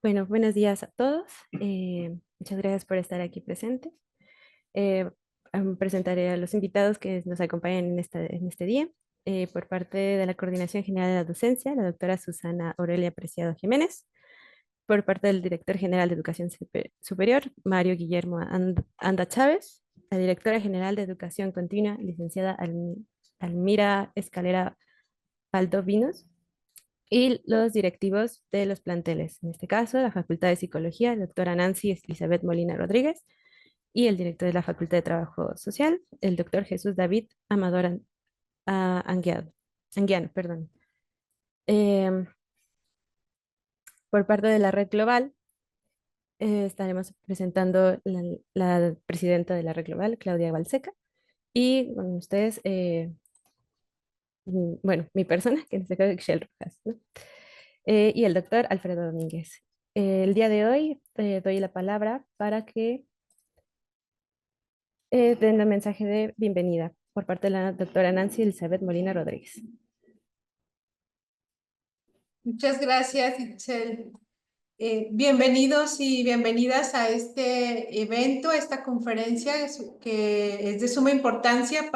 Bueno, buenos días a todos. Muchas gracias por estar aquí presente. Eh, Presentaré a los invitados que nos acompañan en este día. Por parte de la Coordinación General de la Docencia, la doctora Susana Aurelia Preciado Jiménez. Por parte del director general de Educación Superior, Mario Guillermo Anda Chávez. La directora general de Educación Continua, licenciada Almira Escalera Valdovinos, y los directivos de los planteles, en este caso, la Facultad de Psicología, la doctora Nancy Elizabeth Molina Rodríguez, y el director de la Facultad de Trabajo Social, el doctor Jesús David Amador Anguiano. Perdón. Em, por parte de la Red Global, estaremos presentando la presidenta de la Red Global, Claudia Balseca, y con ustedes, bueno, mi persona, que en este caso es Excel Rojas, ¿no? Y el doctor Alfredo Domínguez. El día de hoy doy la palabra para que den el mensaje de bienvenida por parte de la doctora Nancy Elizabeth Molina Rodríguez. Muchas gracias, Itzel. Bienvenidos y bienvenidas a este evento, a esta conferencia que es de suma importancia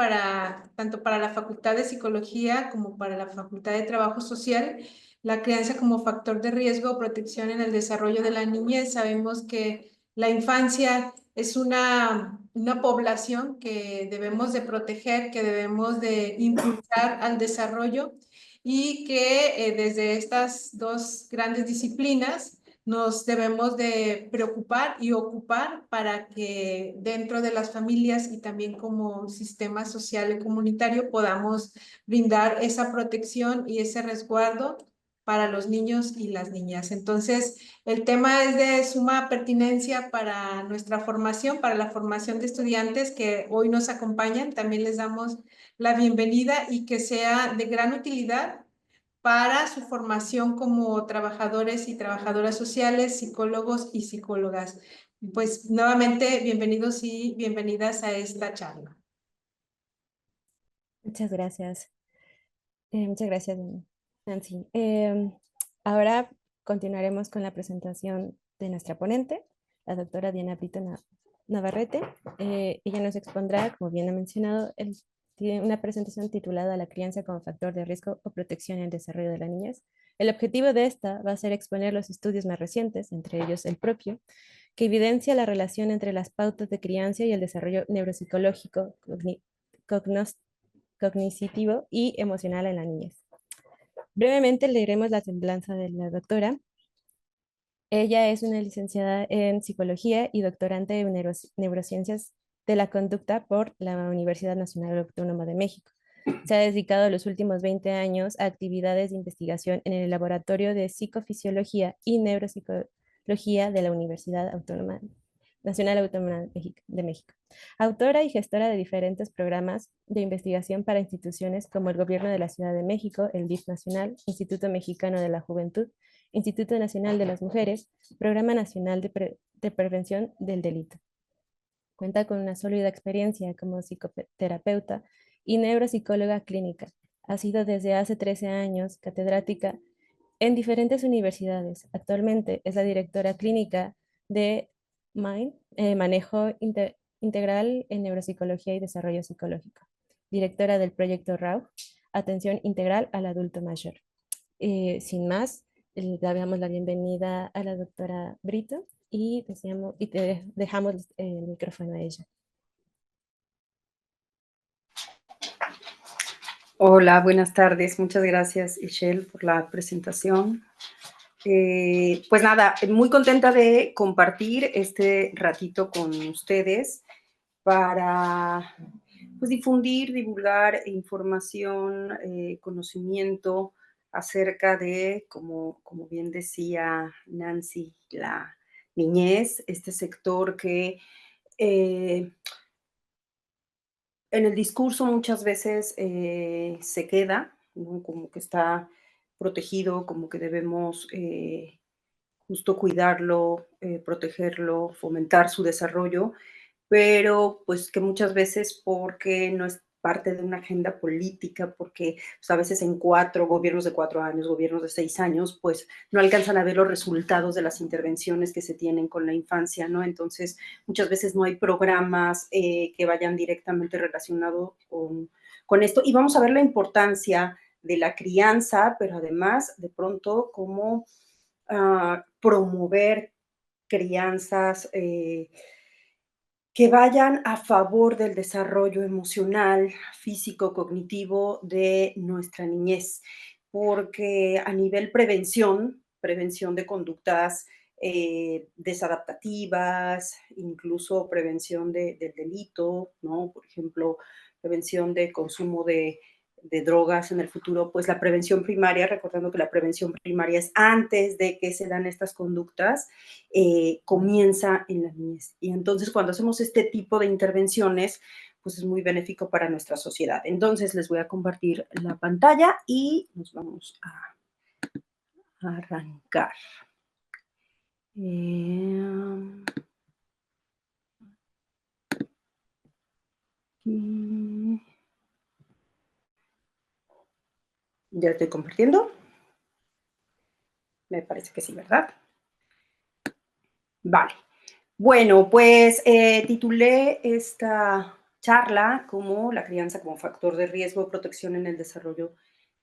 tanto para la Facultad de Psicología como para la Facultad de Trabajo Social. La crianza como factor de riesgo o protección en el desarrollo de la niñez. Sabemos que la infancia es una población que debemos de proteger, que debemos de impulsar al desarrollo y que desde estas dos grandes disciplinas nos debemos de preocupar y ocupar para que dentro de las familias y también como sistema social y comunitario podamos brindar esa protección y ese resguardo para los niños y las niñas. Entonces, el tema es de suma pertinencia para nuestra formación, para la formación de estudiantes que hoy nos acompañan. También les damos la bienvenida y que sea de gran utilidad para su formación como trabajadores y trabajadoras sociales, psicólogos y psicólogas. Pues nuevamente, bienvenidos y bienvenidas a esta charla. Muchas gracias. Muchas gracias, Nancy. Ahora continuaremos con la presentación de nuestra ponente, la doctora Diana Brito Navarrete. Ella nos expondrá, como bien ha mencionado, tiene una presentación titulada La crianza como factor de riesgo o protección en el desarrollo de la niñez. El objetivo de esta va a ser exponer los estudios más recientes, entre ellos el propio, que evidencia la relación entre las pautas de crianza y el desarrollo neuropsicológico, cognitivo y emocional en la niñez. Brevemente leeremos la semblanza de la doctora. Ella es una licenciada en psicología y doctorante en neurociencias de la conducta por la Universidad Nacional Autónoma de México. Se ha dedicado los últimos 20 años a actividades de investigación en el Laboratorio de Psicofisiología y Neuropsicología de la Universidad Nacional Autónoma de México. Autora y gestora de diferentes programas de investigación para instituciones como el Gobierno de la Ciudad de México, el DIF Nacional, Instituto Mexicano de la Juventud, Instituto Nacional de las Mujeres, Programa Nacional de Prevención del Delito. Cuenta con una sólida experiencia como psicoterapeuta y neuropsicóloga clínica. Ha sido desde hace 13 años catedrática en diferentes universidades. Actualmente es la directora clínica de Manejo Integral en Neuropsicología y Desarrollo Psicológico. Directora del proyecto RAW, Atención Integral al Adulto Mayor. Sin más, le damos la bienvenida a la doctora Brito y te dejamos el micrófono a ella. Hola, buenas tardes. Muchas gracias, Ishel, por la presentación. Pues nada, muy contenta de compartir este ratito con ustedes para pues, difundir, divulgar información, conocimiento acerca de, como bien decía Nancy, la niñez, este sector que en el discurso muchas veces se queda, ¿no? Como que está protegido, como que debemos justo cuidarlo, protegerlo, fomentar su desarrollo, pero pues que muchas veces porque no parte de una agenda política, porque pues, a veces en gobiernos de 4 años, gobiernos de 6 años, pues no alcanzan a ver los resultados de las intervenciones que se tienen con la infancia, ¿no? Entonces, muchas veces no hay programas que vayan directamente relacionados con esto. Y vamos a ver la importancia de la crianza, pero además, de pronto, cómo promover crianzas que vayan a favor del desarrollo emocional, físico, cognitivo de nuestra niñez, porque a nivel prevención de conductas desadaptativas, incluso prevención del delito, ¿no? Por ejemplo, prevención de consumo de drogas en el futuro, pues la prevención primaria, recordando que la prevención primaria es antes de que se dan estas conductas, comienza en la niñez. Y entonces cuando hacemos este tipo de intervenciones, pues es muy benéfico para nuestra sociedad. Entonces les voy a compartir la pantalla y nos vamos a arrancar. Ya estoy compartiendo. Me parece que sí, ¿verdad? Vale. Bueno, pues titulé esta charla como la crianza como factor de riesgo de protección en el desarrollo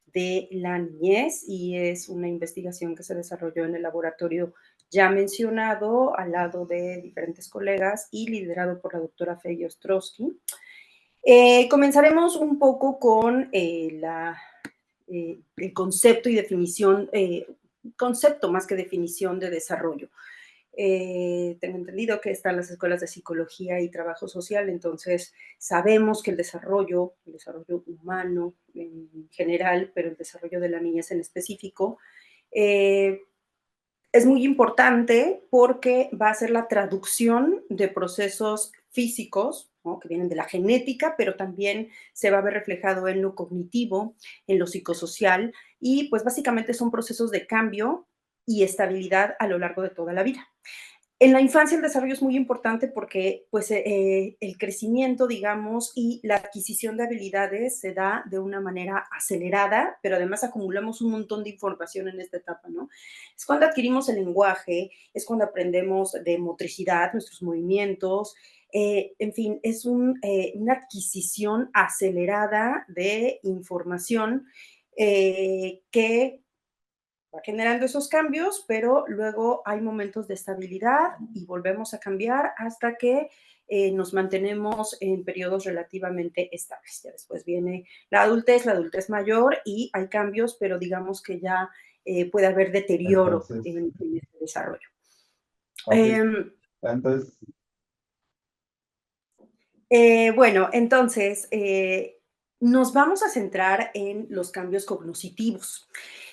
de la niñez, y es una investigación que se desarrolló en el laboratorio ya mencionado al lado de diferentes colegas y liderado por la doctora Fey Ostrowski. Comenzaremos un poco con el concepto y definición, concepto más que definición de desarrollo. Tengo entendido que están las escuelas de psicología y trabajo social, entonces sabemos que el desarrollo humano en general, pero el desarrollo de la niñez en específico, es muy importante porque va a ser la traducción de procesos físicos, ¿no? Que vienen de la genética, pero también se va a ver reflejado en lo cognitivo, en lo psicosocial, y pues básicamente son procesos de cambio y estabilidad a lo largo de toda la vida. En la infancia el desarrollo es muy importante porque pues, el crecimiento, digamos, y la adquisición de habilidades se da de una manera acelerada, pero además acumulamos un montón de información en esta etapa, ¿no? Es cuando adquirimos el lenguaje, es cuando aprendemos de motricidad, nuestros movimientos, en fin, es una adquisición acelerada de información que va generando esos cambios, pero luego hay momentos de estabilidad y volvemos a cambiar hasta que nos mantenemos en periodos relativamente estables. Ya después viene la adultez mayor y hay cambios, pero digamos que ya puede haber deterioro en este desarrollo. Okay. Entonces, Bueno, entonces, nos vamos a centrar en los cambios cognitivos.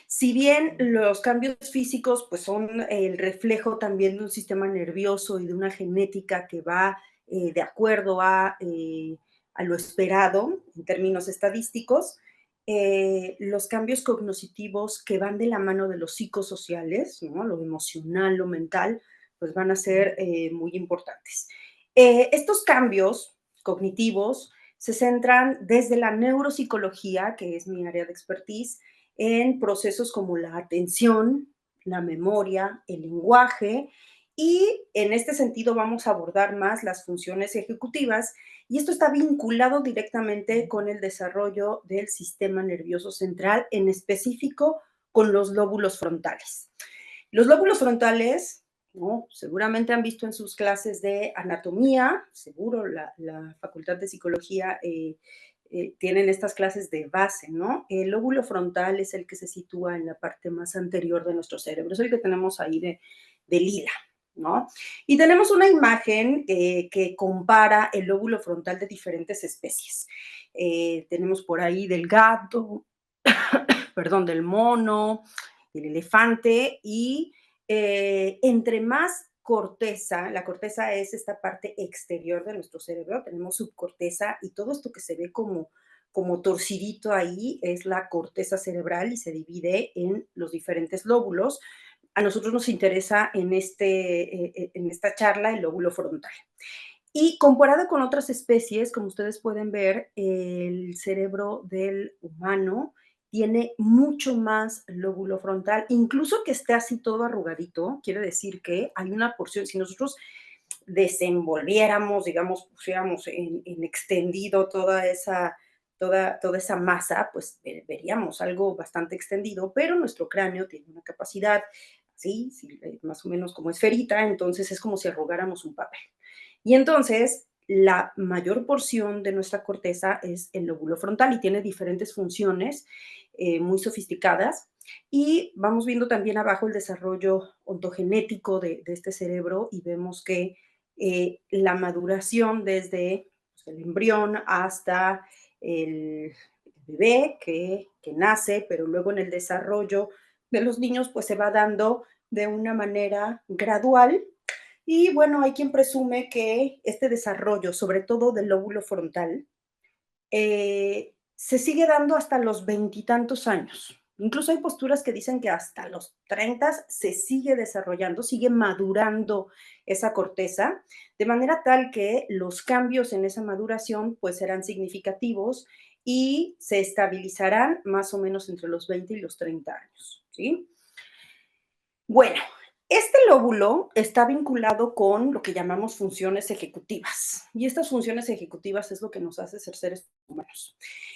Si bien los cambios físicos pues, son el reflejo también de un sistema nervioso y de una genética que va de acuerdo a lo esperado en términos estadísticos, los cambios cognitivos que van de la mano de los psicosociales, ¿no? Lo emocional, lo mental, pues van a ser muy importantes. Estos cambios cognitivos se centran desde la neuropsicología, que es mi área de expertise, en procesos como la atención, la memoria, el lenguaje, y en este sentido vamos a abordar más las funciones ejecutivas, y esto está vinculado directamente con el desarrollo del sistema nervioso central, en específico con los lóbulos frontales. Los lóbulos frontales, ¿no? Seguramente han visto en sus clases de anatomía, seguro la Facultad de Psicología tienen estas clases de base, ¿no? El lóbulo frontal es el que se sitúa en la parte más anterior de nuestro cerebro, es el que tenemos ahí de lila, ¿no? Y tenemos una imagen que compara el lóbulo frontal de diferentes especies. Tenemos por ahí del gato, perdón, del mono, el elefante, y entre más corteza, la corteza es esta parte exterior de nuestro cerebro, tenemos subcorteza y todo esto que se ve como torcidito ahí es la corteza cerebral y se divide en los diferentes lóbulos. A nosotros nos interesa en esta charla el lóbulo frontal. Y comparado con otras especies, como ustedes pueden ver, el cerebro del humano tiene mucho más lóbulo frontal, incluso que esté así todo arrugadito, quiere decir que hay una porción, si nosotros desenvolviéramos, digamos, pusiéramos en extendido toda esa masa, pues veríamos algo bastante extendido, pero nuestro cráneo tiene una capacidad así, más o menos como esferita, entonces es como si arrugáramos un papel. Y entonces, la mayor porción de nuestra corteza es el lóbulo frontal y tiene diferentes funciones muy sofisticadas. Y vamos viendo también abajo el desarrollo ontogenético de este cerebro y vemos que la maduración desde pues, el embrión hasta el bebé que nace, pero luego en el desarrollo de los niños pues se va dando de una manera gradual y bueno, hay quien presume que este desarrollo, sobre todo del lóbulo frontal, se sigue dando hasta los veintitantos años. Incluso hay posturas que dicen que hasta los 30 se sigue desarrollando, sigue madurando esa corteza, de manera tal que los cambios en esa maduración pues serán significativos y se estabilizarán más o menos entre los 20 y los 30 años, ¿sí? Bueno, este lóbulo está vinculado con lo que llamamos funciones ejecutivas. Y estas funciones ejecutivas es lo que nos hace ser seres humanos.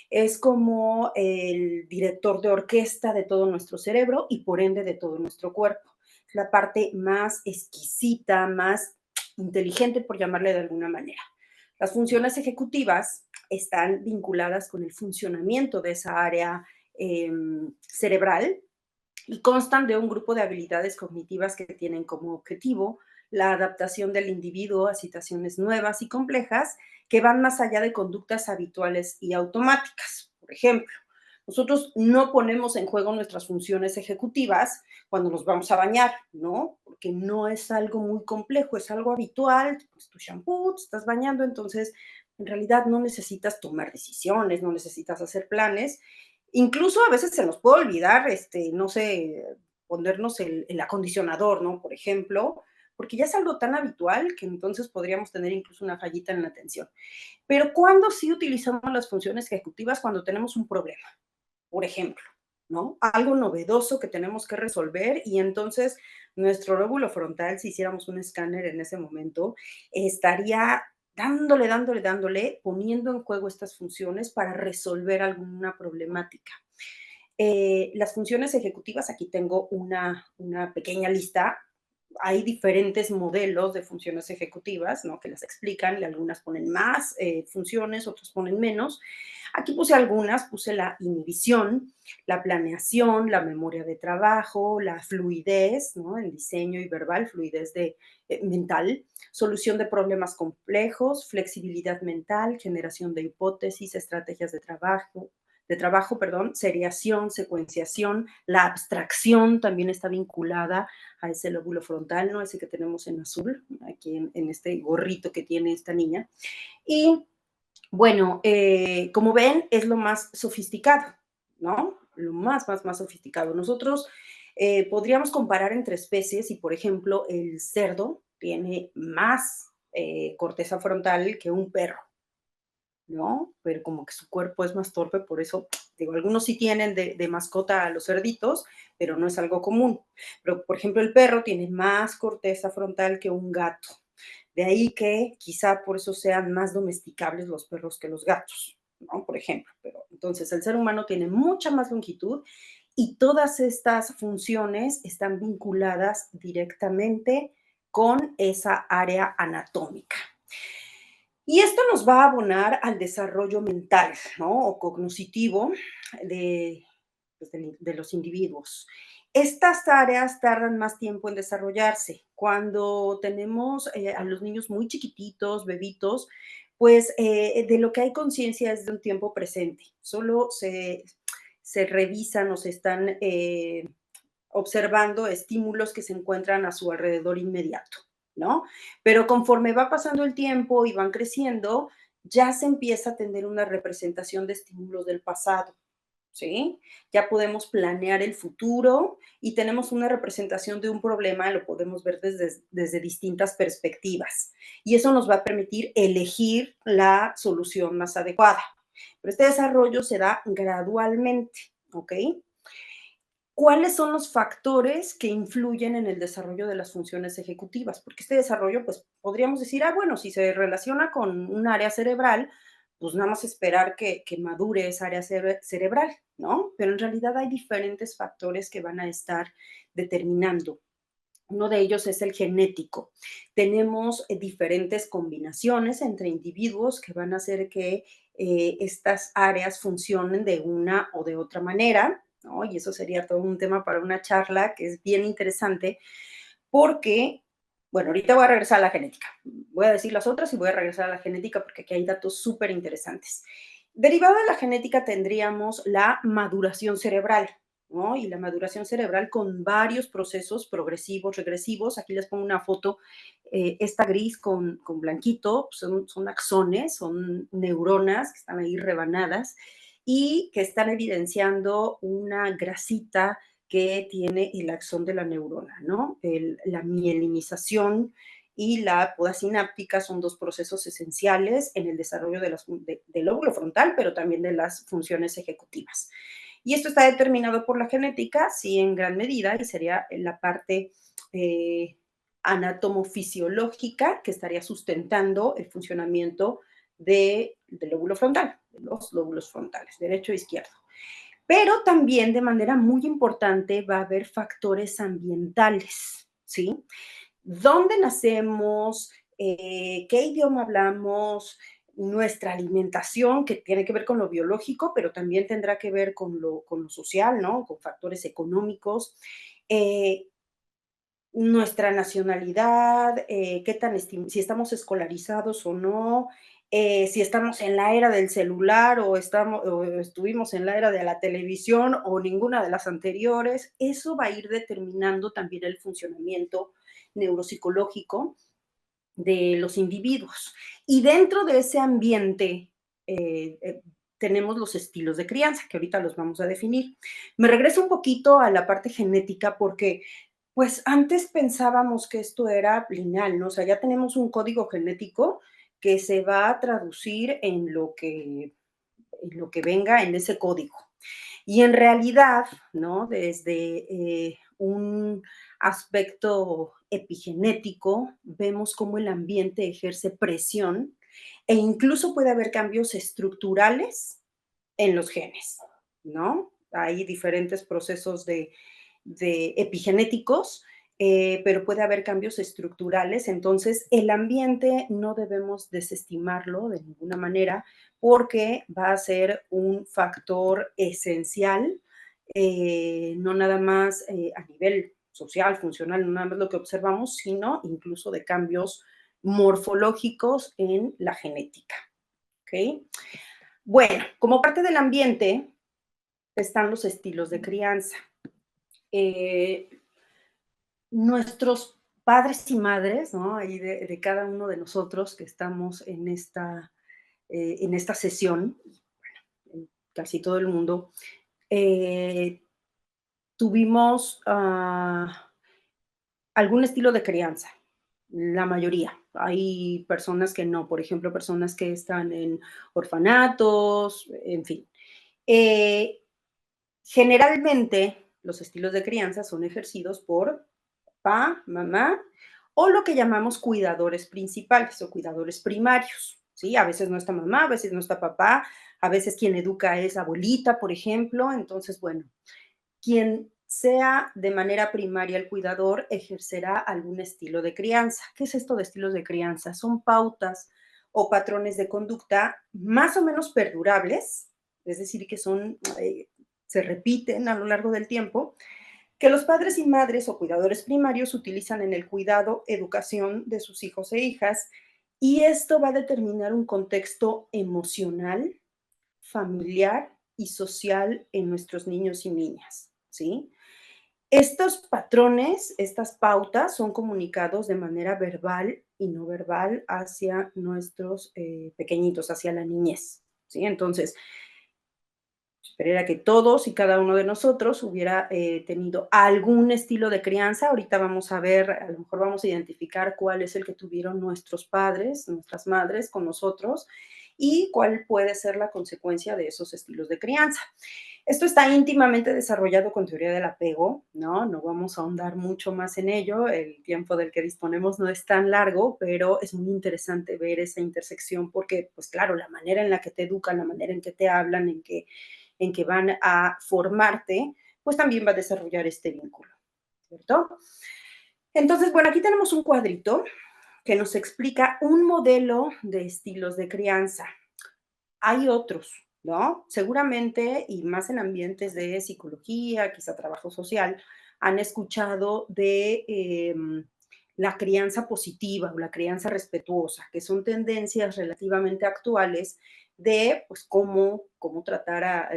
Es como el director de orquesta de todo nuestro cerebro y por ende de todo nuestro cuerpo. Es la parte más exquisita, más inteligente, por llamarle de alguna manera. Las funciones ejecutivas están vinculadas con el funcionamiento de esa área cerebral y constan de un grupo de habilidades cognitivas que tienen como objetivo la adaptación del individuo a situaciones nuevas y complejas que van más allá de conductas habituales y automáticas. Por ejemplo, nosotros no ponemos en juego nuestras funciones ejecutivas cuando nos vamos a bañar, ¿no? Porque no es algo muy complejo, es algo habitual, te pones tu shampoo, te estás bañando, entonces en realidad no necesitas tomar decisiones, no necesitas hacer planes. Incluso a veces se nos puede olvidar, no sé, ponernos el acondicionador, ¿no? Por ejemplo, porque ya es algo tan habitual que entonces podríamos tener incluso una fallita en la atención. Pero ¿cuándo sí utilizamos las funciones ejecutivas? Cuando tenemos un problema, por ejemplo, ¿no? Algo novedoso que tenemos que resolver y entonces nuestro lóbulo frontal, si hiciéramos un escáner en ese momento, estaría dándole, poniendo en juego estas funciones para resolver alguna problemática. Las funciones ejecutivas, aquí tengo una pequeña lista. Hay diferentes modelos de funciones ejecutivas, ¿no? Que las explican y algunas ponen más funciones, otras ponen menos. Aquí puse algunas, puse la inhibición, la planeación, la memoria de trabajo, la fluidez, ¿no? En diseño y verbal, fluidez mental, solución de problemas complejos, flexibilidad mental, generación de hipótesis, estrategias de trabajo, seriación, secuenciación, la abstracción también está vinculada a ese lóbulo frontal, ¿no? Ese que tenemos en azul, aquí en este gorrito que tiene esta niña. Y bueno, como ven, es lo más sofisticado, ¿no? Lo más sofisticado. Nosotros podríamos comparar entre especies y, por ejemplo, el cerdo tiene más corteza frontal que un perro, ¿no? Pero como que su cuerpo es más torpe, por eso, digo, algunos sí tienen de mascota a los cerditos, pero no es algo común. Pero, por ejemplo, el perro tiene más corteza frontal que un gato. De ahí que quizá por eso sean más domesticables los perros que los gatos, ¿no? Por ejemplo. Pero entonces el ser humano tiene mucha más longitud y todas estas funciones están vinculadas directamente con esa área anatómica. Y esto nos va a abonar al desarrollo mental, ¿no? O cognoscitivo de, pues, de los individuos. Estas áreas tardan más tiempo en desarrollarse. Cuando tenemos a los niños muy chiquititos, bebitos, pues de lo que hay conciencia es de un tiempo presente. Solo se revisan o se están observando estímulos que se encuentran a su alrededor inmediato, ¿no? Pero conforme va pasando el tiempo y van creciendo, ya se empieza a tener una representación de estímulos del pasado, ¿sí? Ya podemos planear el futuro y tenemos una representación de un problema, lo podemos ver desde distintas perspectivas. Y eso nos va a permitir elegir la solución más adecuada. Pero este desarrollo se da gradualmente, ¿ok? ¿Cuáles son los factores que influyen en el desarrollo de las funciones ejecutivas? Porque este desarrollo, pues podríamos decir, bueno, si se relaciona con un área cerebral, pues nada más esperar que madure esa área cerebral, ¿no? Pero en realidad hay diferentes factores que van a estar determinando. Uno de ellos es el genético. Tenemos diferentes combinaciones entre individuos que van a hacer que estas áreas funcionen de una o de otra manera, ¿no? Y eso sería todo un tema para una charla que es bien interesante porque, bueno, ahorita voy a regresar a la genética. Voy a decir las otras y voy a regresar a la genética porque aquí hay datos súper interesantes. Derivado de la genética tendríamos la maduración cerebral, ¿no? Y la maduración cerebral con varios procesos progresivos, regresivos. Aquí les pongo una foto, esta gris con blanquito, son axones, son neuronas que están ahí rebanadas y que están evidenciando una grasita que tiene el axón de la neurona, ¿no? La mielinización y la poda sináptica son dos procesos esenciales en el desarrollo del lóbulo frontal, pero también de las funciones ejecutivas. Y esto está determinado por la genética, sí, en gran medida, y sería la parte anatomofisiológica que estaría sustentando el funcionamiento del lóbulo frontal, de los lóbulos frontales, derecho e izquierdo. Pero también de manera muy importante va a haber factores ambientales, ¿sí? ¿Dónde nacemos? ¿Qué idioma hablamos? Nuestra alimentación, que tiene que ver con lo biológico, pero también tendrá que ver con lo social, ¿no? Con factores económicos. Nuestra nacionalidad, si estamos escolarizados o no, si estamos en la era del celular o estuvimos en la era de la televisión o ninguna de las anteriores, eso va a ir determinando también el funcionamiento neuropsicológico de los individuos. Y dentro de ese ambiente tenemos los estilos de crianza, que ahorita los vamos a definir. Me regreso un poquito a la parte genética porque pues antes pensábamos que esto era lineal, ¿no? O sea, ya tenemos un código genético que se va a traducir en lo que venga en ese código. Y en realidad, ¿no? Desde un aspecto epigenético, vemos cómo el ambiente ejerce presión e incluso puede haber cambios estructurales en los genes, ¿no? Hay diferentes procesos de epigenéticos, pero puede haber cambios estructurales. Entonces, el ambiente no debemos desestimarlo de ninguna manera porque va a ser un factor esencial, no nada más a nivel social, funcional, no nada más lo que observamos, sino incluso de cambios morfológicos en la genética. ¿Ok? Bueno, como parte del ambiente están los estilos de crianza. Nuestros padres y madres, ¿no? Ahí de cada uno de nosotros que estamos en esta sesión, en casi todo el mundo, tuvimos algún estilo de crianza, la mayoría. Hay personas que no, por ejemplo, personas que están en orfanatos, en fin. Generalmente, los estilos de crianza son ejercidos por papá, mamá, o lo que llamamos cuidadores principales o cuidadores primarios, ¿sí? A veces no está mamá, a veces no está papá, a veces quien educa es abuelita, por ejemplo. Entonces, bueno, quien sea de manera primaria el cuidador ejercerá algún estilo de crianza. ¿Qué es esto de estilos de crianza? Son pautas o patrones de conducta más o menos perdurables, es decir, que se repiten a lo largo del tiempo, que los padres y madres o cuidadores primarios utilizan en el cuidado, educación de sus hijos e hijas, y esto va a determinar un contexto emocional, familiar y social en nuestros niños y niñas, ¿sí? Estos patrones, estas pautas son comunicados de manera verbal y no verbal hacia nuestros pequeñitos, hacia la niñez, ¿sí? Entonces, Esperaría que todos y cada uno de nosotros hubiera tenido algún estilo de crianza. Ahorita vamos a ver, a lo mejor vamos a identificar cuál es el que tuvieron nuestros padres, nuestras madres con nosotros y cuál puede ser la consecuencia de esos estilos de crianza. Esto está íntimamente desarrollado con teoría del apego, ¿no? No vamos a ahondar mucho más en ello, el tiempo del que disponemos no es tan largo, pero es muy interesante ver esa intersección porque, pues claro, la manera en la que te educan, la manera en que te hablan, en que van a formarte, pues también va a desarrollar este vínculo, ¿cierto? Entonces, bueno, aquí tenemos un cuadrito que nos explica un modelo de estilos de crianza. Hay otros, ¿no? Seguramente, y más en ambientes de psicología, quizá trabajo social, han escuchado de la crianza positiva o la crianza respetuosa, que son tendencias relativamente actuales de, pues, cómo tratar a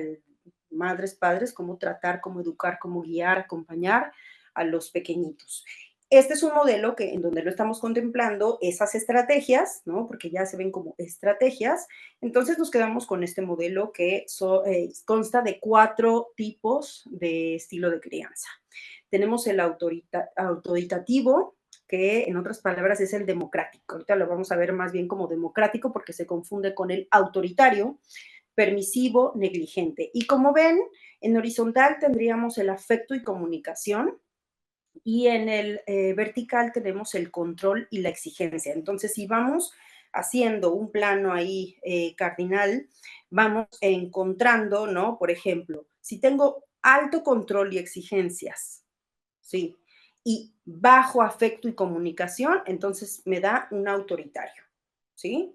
madres, padres, cómo tratar, cómo educar, cómo guiar, acompañar a los pequeñitos. Este es un modelo que en donde lo estamos contemplando esas estrategias, ¿no? Porque ya se ven como estrategias. Entonces nos quedamos con este modelo que consta de 4 tipos de estilo de crianza. Tenemos el autoritativo, que en otras palabras es el democrático. Ahorita lo vamos a ver más bien como democrático porque se confunde con el autoritario, permisivo, negligente. Y como ven, en horizontal tendríamos el afecto y comunicación, y en el vertical tenemos el control y la exigencia. Entonces, si vamos haciendo un plano ahí cardinal, vamos encontrando, ¿no? Por ejemplo, si tengo alto control y exigencias, ¿sí? Y bajo afecto y comunicación, entonces me da un autoritario, ¿sí?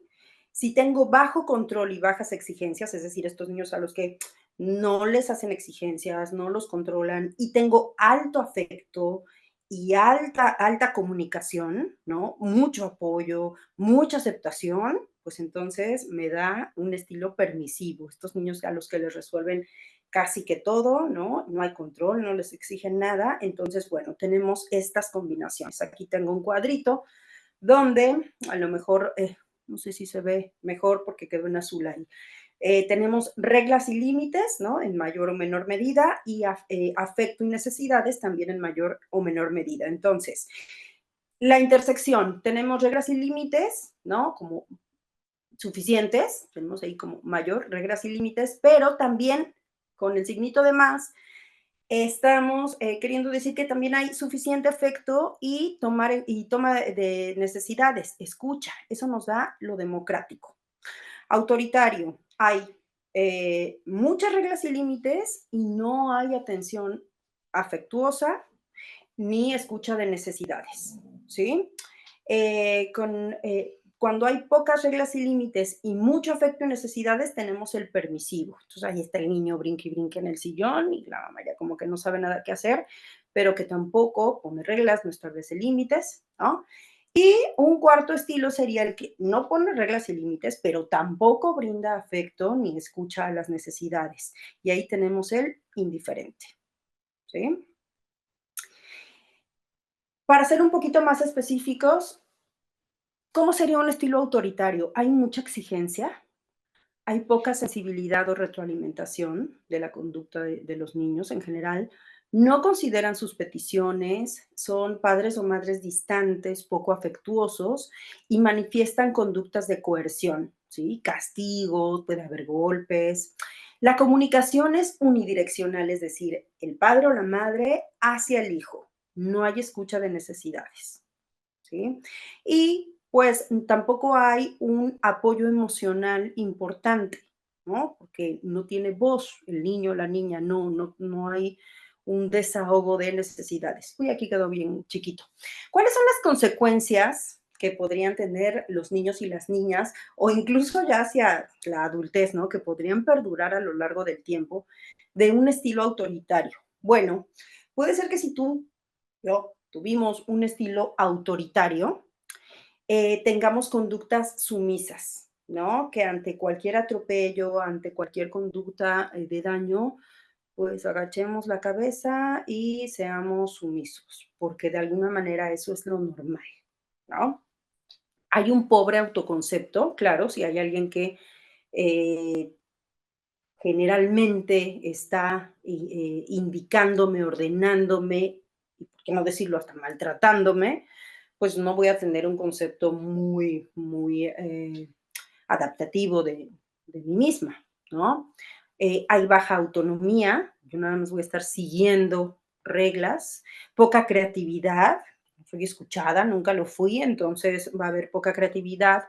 Si tengo bajo control y bajas exigencias, es decir, estos niños a los que no les hacen exigencias, no los controlan, y tengo alto afecto y alta comunicación, ¿no? Mucho apoyo, mucha aceptación, pues entonces me da un estilo permisivo. Estos niños a los que les resuelven casi que todo, ¿no? No hay control, no les exigen nada. Entonces, bueno, tenemos estas combinaciones. Aquí tengo un cuadrito donde a lo mejor, no sé si se ve mejor porque quedó en azul ahí. Tenemos reglas y límites, ¿no? En mayor o menor medida y afecto y necesidades también en mayor o menor medida. Entonces, la intersección, tenemos reglas y límites, ¿no? Como suficientes, tenemos ahí como mayor, reglas y límites, pero también con el signito de más, estamos queriendo decir que también hay suficiente afecto y toma de necesidades, escucha, eso nos da lo democrático. Autoritario, hay muchas reglas y límites y no hay atención afectuosa ni escucha de necesidades, ¿sí? Cuando hay pocas reglas y límites y mucho afecto y necesidades, tenemos el permisivo. Entonces ahí está el niño brinque y brinque en el sillón y la mamá ya como que no sabe nada qué hacer, pero que tampoco pone reglas, no establece límites, ¿no? Y un cuarto estilo sería el que no pone reglas y límites, pero tampoco brinda afecto ni escucha a las necesidades. Y ahí tenemos el indiferente, ¿sí? Para ser un poquito más específicos, ¿cómo sería un estilo autoritario? Hay mucha exigencia, hay poca sensibilidad o retroalimentación de la conducta de los niños en general, no consideran sus peticiones, son padres o madres distantes, poco afectuosos y manifiestan conductas de coerción, ¿sí? Castigos, puede haber golpes. La comunicación es unidireccional, es decir, el padre o la madre hacia el hijo, no hay escucha de necesidades, ¿sí? Y pues tampoco hay un apoyo emocional importante, ¿no? Porque no tiene voz el niño o la niña, no hay un desahogo de necesidades. Uy, aquí quedó bien chiquito. ¿Cuáles son las consecuencias que podrían tener los niños y las niñas, o incluso ya hacia la adultez, ¿no? Que podrían perdurar a lo largo del tiempo de un estilo autoritario? Bueno, puede ser que si yo tuvimos un estilo autoritario, tengamos conductas sumisas, ¿no? Que ante cualquier atropello, ante cualquier conducta de daño, pues agachemos la cabeza y seamos sumisos, porque de alguna manera eso es lo normal, ¿no? Hay un pobre autoconcepto, claro, si hay alguien que eh, generalmente está indicándome, ordenándome, y por qué no decirlo hasta maltratándome, pues no voy a tener un concepto muy, muy adaptativo de mí misma, ¿no? Hay baja autonomía, yo nada más voy a estar siguiendo reglas, poca creatividad, no soy escuchada, nunca lo fui, entonces va a haber poca creatividad,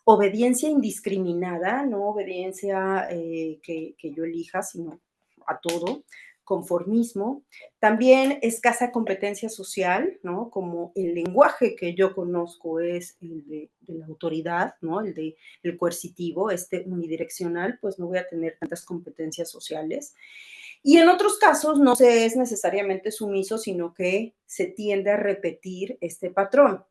obediencia indiscriminada, no obediencia que yo elija, sino a todo, conformismo, también escasa competencia social, ¿no? Como el lenguaje que yo conozco es el de la autoridad, ¿no? El coercitivo, unidireccional, pues no voy a tener tantas competencias sociales. Y en otros casos no se es necesariamente sumiso, sino que se tiende a repetir este patrón.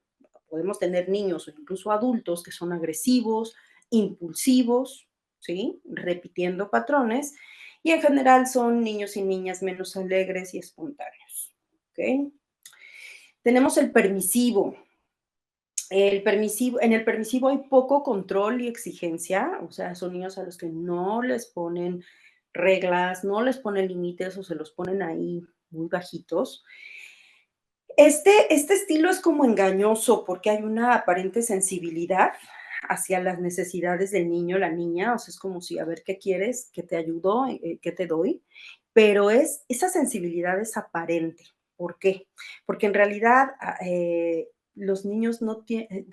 Podemos tener niños o incluso adultos que son agresivos, impulsivos, ¿sí? Repitiendo patrones, y en general son niños y niñas menos alegres y espontáneos, ¿ok? Tenemos el permisivo. En el permisivo hay poco control y exigencia, o sea, son niños a los que no les ponen reglas, no les ponen límites o se los ponen ahí muy bajitos. Este estilo es como engañoso porque hay una aparente sensibilidad hacia las necesidades del niño, la niña, o sea, es como si, a ver, ¿qué quieres? ¿Qué te ayudo? ¿Qué te doy? Pero esa sensibilidad es aparente. ¿Por qué? Porque en realidad los niños no tienen,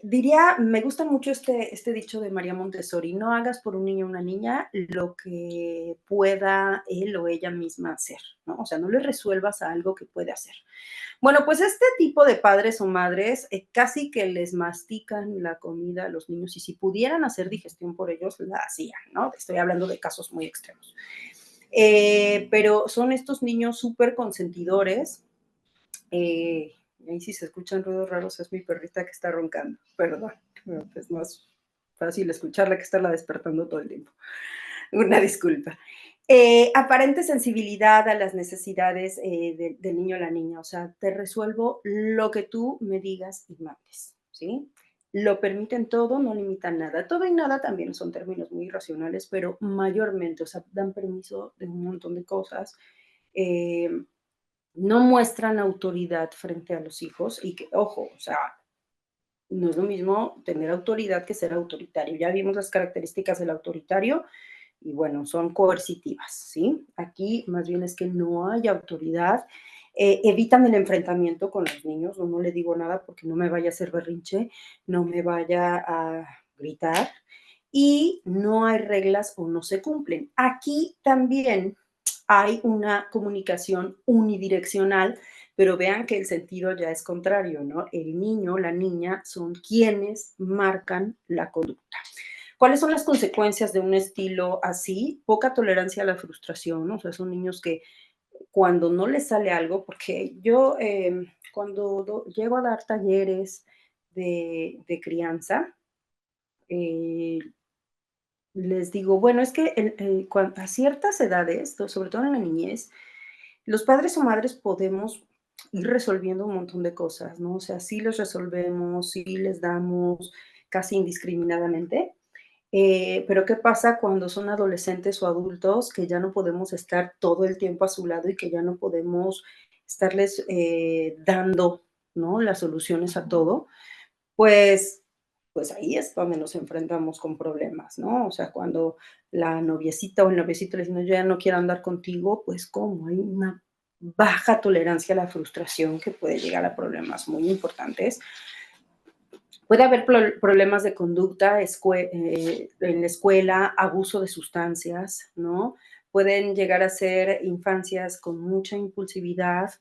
diría, me gusta mucho este dicho de María Montessori, no hagas por un niño o una niña lo que pueda él o ella misma hacer, ¿no? O sea, no le resuelvas a algo que puede hacer. Bueno, pues este tipo de padres o madres casi que les mastican la comida a los niños y si pudieran hacer digestión por ellos, la hacían, ¿no? Estoy hablando de casos muy extremos. Pero son estos niños súper consentidores. Ahí si se escuchan ruidos raros es mi perrita que está roncando, perdón, es más fácil escucharla que estarla despertando todo el tiempo. Una disculpa. Aparente sensibilidad a las necesidades del niño o la niña, o sea, te resuelvo lo que tú me digas y mandes, ¿sí? Lo permiten todo, no limitan nada. Todo y nada también son términos muy irracionales, pero mayormente, o sea, dan permiso de un montón de cosas. Eh, no muestran autoridad frente a los hijos y que, ojo, o sea, no es lo mismo tener autoridad que ser autoritario. Ya vimos las características del autoritario y bueno, son coercitivas, ¿sí? Aquí más bien es que no hay autoridad, evitan el enfrentamiento con los niños, no le digo nada porque no me vaya a hacer berrinche, no me vaya a gritar y no hay reglas o no se cumplen. Aquí también hay una comunicación unidireccional, pero vean que el sentido ya es contrario, ¿no? El niño, la niña son quienes marcan la conducta. ¿Cuáles son las consecuencias de un estilo así? Poca tolerancia a la frustración, ¿no? O sea, son niños que cuando no les sale algo, porque yo cuando llego a dar talleres de crianza, eh, les digo, bueno, es que a ciertas edades, sobre todo en la niñez, los padres o madres podemos ir resolviendo un montón de cosas, ¿no? O sea, sí les resolvemos, sí les damos casi indiscriminadamente, pero ¿qué pasa cuando son adolescentes o adultos que ya no podemos estar todo el tiempo a su lado y que ya no podemos estarles dando, ¿no? Las soluciones a todo? Pues, pues ahí es donde nos enfrentamos con problemas, ¿no? O sea, cuando la noviecita o el noviecito le dice, no, yo ya no quiero andar contigo, pues como hay una baja tolerancia a la frustración que puede llegar a problemas muy importantes. Puede haber problemas de conducta en la escuela, abuso de sustancias, ¿no? Pueden llegar a ser infancias con mucha impulsividad,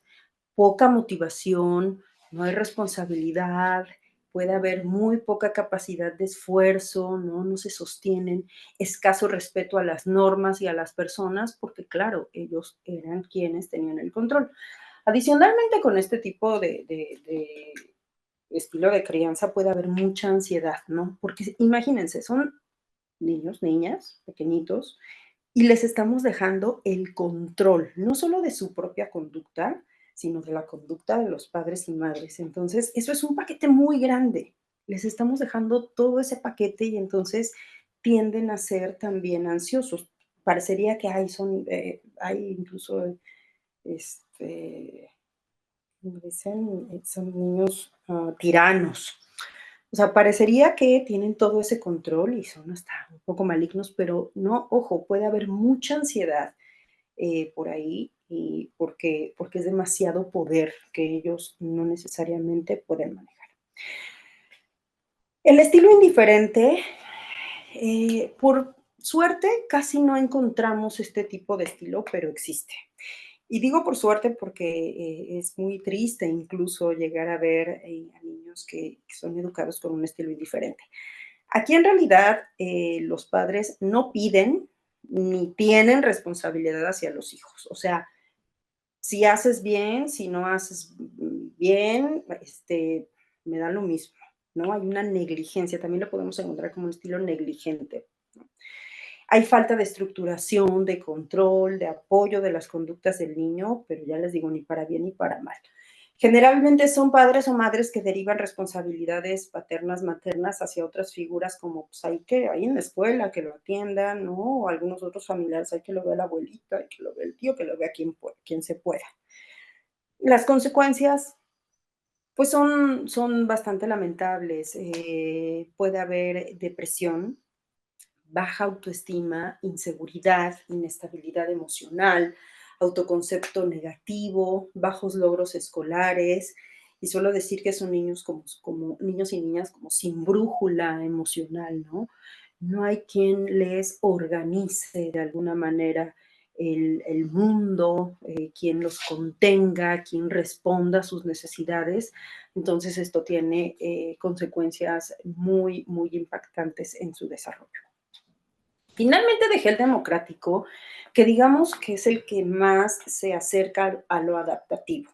poca motivación, no hay responsabilidad, puede haber muy poca capacidad de esfuerzo, ¿no? No se sostienen, escaso respeto a las normas y a las personas, porque claro, ellos eran quienes tenían el control. Adicionalmente, con este tipo de estilo de crianza puede haber mucha ansiedad, ¿no? Porque imagínense, son niños, niñas, pequeñitos, y les estamos dejando el control, no solo de su propia conducta, sino de la conducta de los padres y madres. Entonces, eso es un paquete muy grande. Les estamos dejando todo ese paquete y entonces tienden a ser también ansiosos. parecería que hay incluso, como dicen, son niños tiranos. O sea, parecería que tienen todo ese control y son hasta un poco malignos, pero no, ojo, puede haber mucha ansiedad por ahí y porque es demasiado poder que ellos no necesariamente pueden manejar. El estilo indiferente, por suerte, casi no encontramos este tipo de estilo, pero existe. Y digo por suerte porque es muy triste incluso llegar a ver a niños que son educados con un estilo indiferente. Aquí en realidad los padres no piden ni tienen responsabilidad hacia los hijos. O sea, si haces bien, si no haces bien, me da lo mismo, ¿no? Hay una negligencia, también lo podemos encontrar como un estilo negligente, ¿no? Hay falta de estructuración, de control, de apoyo de las conductas del niño, pero ya les digo, ni para bien ni para mal. Generalmente son padres o madres que derivan responsabilidades paternas, maternas hacia otras figuras como pues hay en la escuela que lo atiendan, ¿no? O algunos otros familiares, hay que lo vea la abuelita, hay que lo vea el tío, que lo vea quien se pueda. Las consecuencias, pues son bastante lamentables. Puede haber depresión, baja autoestima, inseguridad, inestabilidad emocional, autoconcepto negativo, bajos logros escolares. Y suelo decir que son niños como niños y niñas como sin brújula emocional, ¿no? No hay quien les organice de alguna manera el mundo, quien los contenga, quien responda a sus necesidades. Entonces esto tiene consecuencias muy, muy impactantes en su desarrollo. Finalmente dejé el democrático, que digamos que es el que más se acerca a lo adaptativo.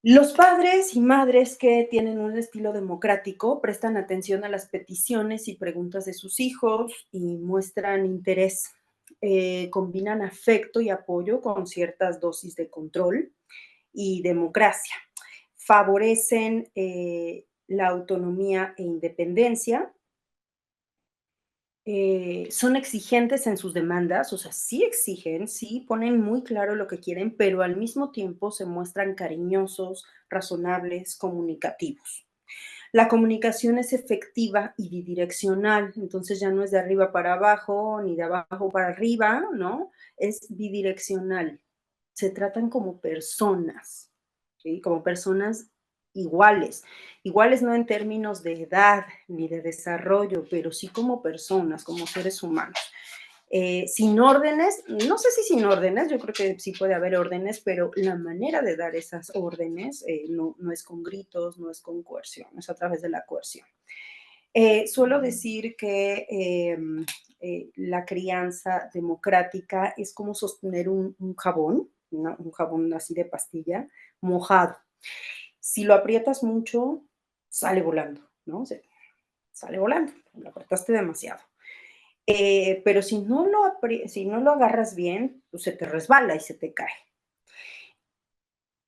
Los padres y madres que tienen un estilo democrático prestan atención a las peticiones y preguntas de sus hijos y muestran interés. Combinan afecto y apoyo con ciertas dosis de control y democracia. Favorecen la autonomía e independencia. Son exigentes en sus demandas, o sea, sí exigen, sí ponen muy claro lo que quieren, pero al mismo tiempo se muestran cariñosos, razonables, comunicativos. La comunicación es efectiva y bidireccional, entonces ya no es de arriba para abajo ni de abajo para arriba, ¿no? Es bidireccional. Se tratan como personas, ¿sí? Como personas iguales. Iguales no en términos de edad ni de desarrollo, pero sí como personas, como seres humanos. Sin órdenes, no sé si sin órdenes, yo creo que sí puede haber órdenes, pero la manera de dar esas órdenes no es con gritos, no es con coerción, es a través de la coerción. Suelo decir que la crianza democrática es como sostener un jabón, un jabón así de pastilla, mojado. Si lo aprietas mucho, sale volando, ¿no? Sale volando, lo apretaste demasiado. Pero si no lo agarras bien, pues se te resbala y se te cae.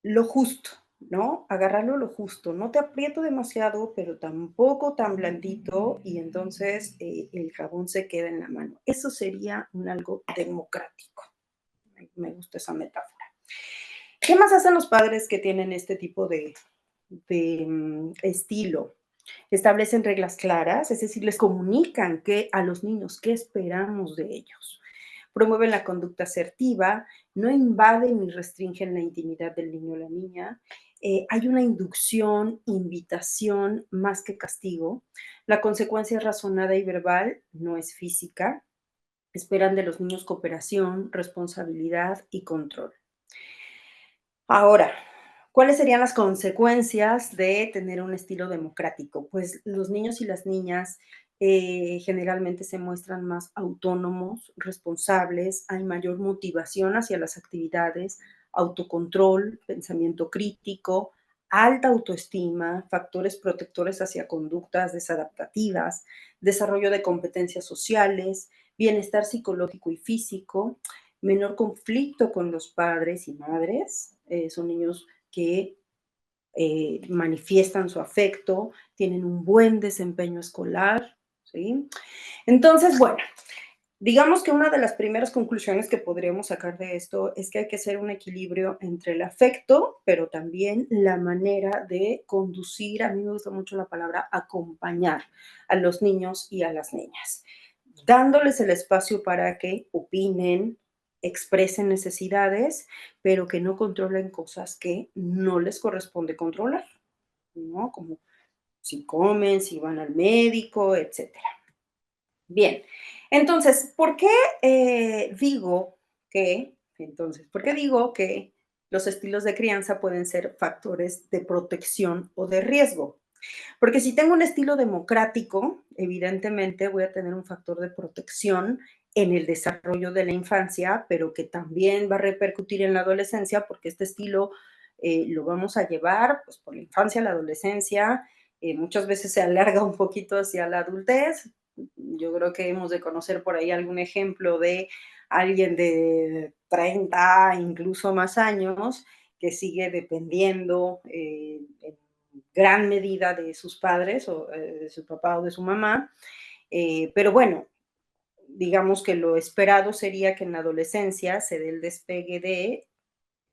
Lo justo, ¿no? Agarrarlo lo justo. No te aprieto demasiado, pero tampoco tan blandito y entonces el jabón se queda en la mano. Eso sería algo democrático. Me gusta esa metáfora. ¿Qué más hacen los padres que tienen este tipo de estilo? Establecen reglas claras, es decir, les comunican a los niños qué esperamos de ellos. Promueven la conducta asertiva, no invaden ni restringen la intimidad del niño o la niña. Hay una inducción, invitación más que castigo. La consecuencia es razonada y verbal, no es física. Esperan de los niños cooperación, responsabilidad y control. Ahora, ¿cuáles serían las consecuencias de tener un estilo democrático? Pues los niños y las niñas generalmente se muestran más autónomos, responsables, hay mayor motivación hacia las actividades, autocontrol, pensamiento crítico, alta autoestima, factores protectores hacia conductas desadaptativas, desarrollo de competencias sociales, bienestar psicológico y físico, menor conflicto con los padres y madres, son niños que manifiestan su afecto, tienen un buen desempeño escolar, ¿sí? Entonces, bueno, Digamos que una de las primeras conclusiones que podríamos sacar de esto es que hay que hacer un equilibrio entre el afecto, pero también la manera de conducir, a mí me gusta mucho la palabra acompañar a los niños y a las niñas, dándoles el espacio para que opinen, expresen necesidades, pero que no controlen cosas que no les corresponde controlar, ¿no? Como si comen, si van al médico, etcétera. Bien, entonces, ¿por qué digo que los estilos de crianza pueden ser factores de protección o de riesgo? Porque si tengo un estilo democrático, evidentemente voy a tener un factor de protección en el desarrollo de la infancia, pero que también va a repercutir en la adolescencia, porque este estilo lo vamos a llevar pues, por la infancia, la adolescencia, muchas veces se alarga un poquito hacia la adultez. Yo creo que hemos de conocer por ahí algún ejemplo de alguien de 30, incluso más años, que sigue dependiendo en gran medida de sus padres o de su papá o de su mamá. Pero bueno, digamos que lo esperado sería que en la adolescencia se dé el despegue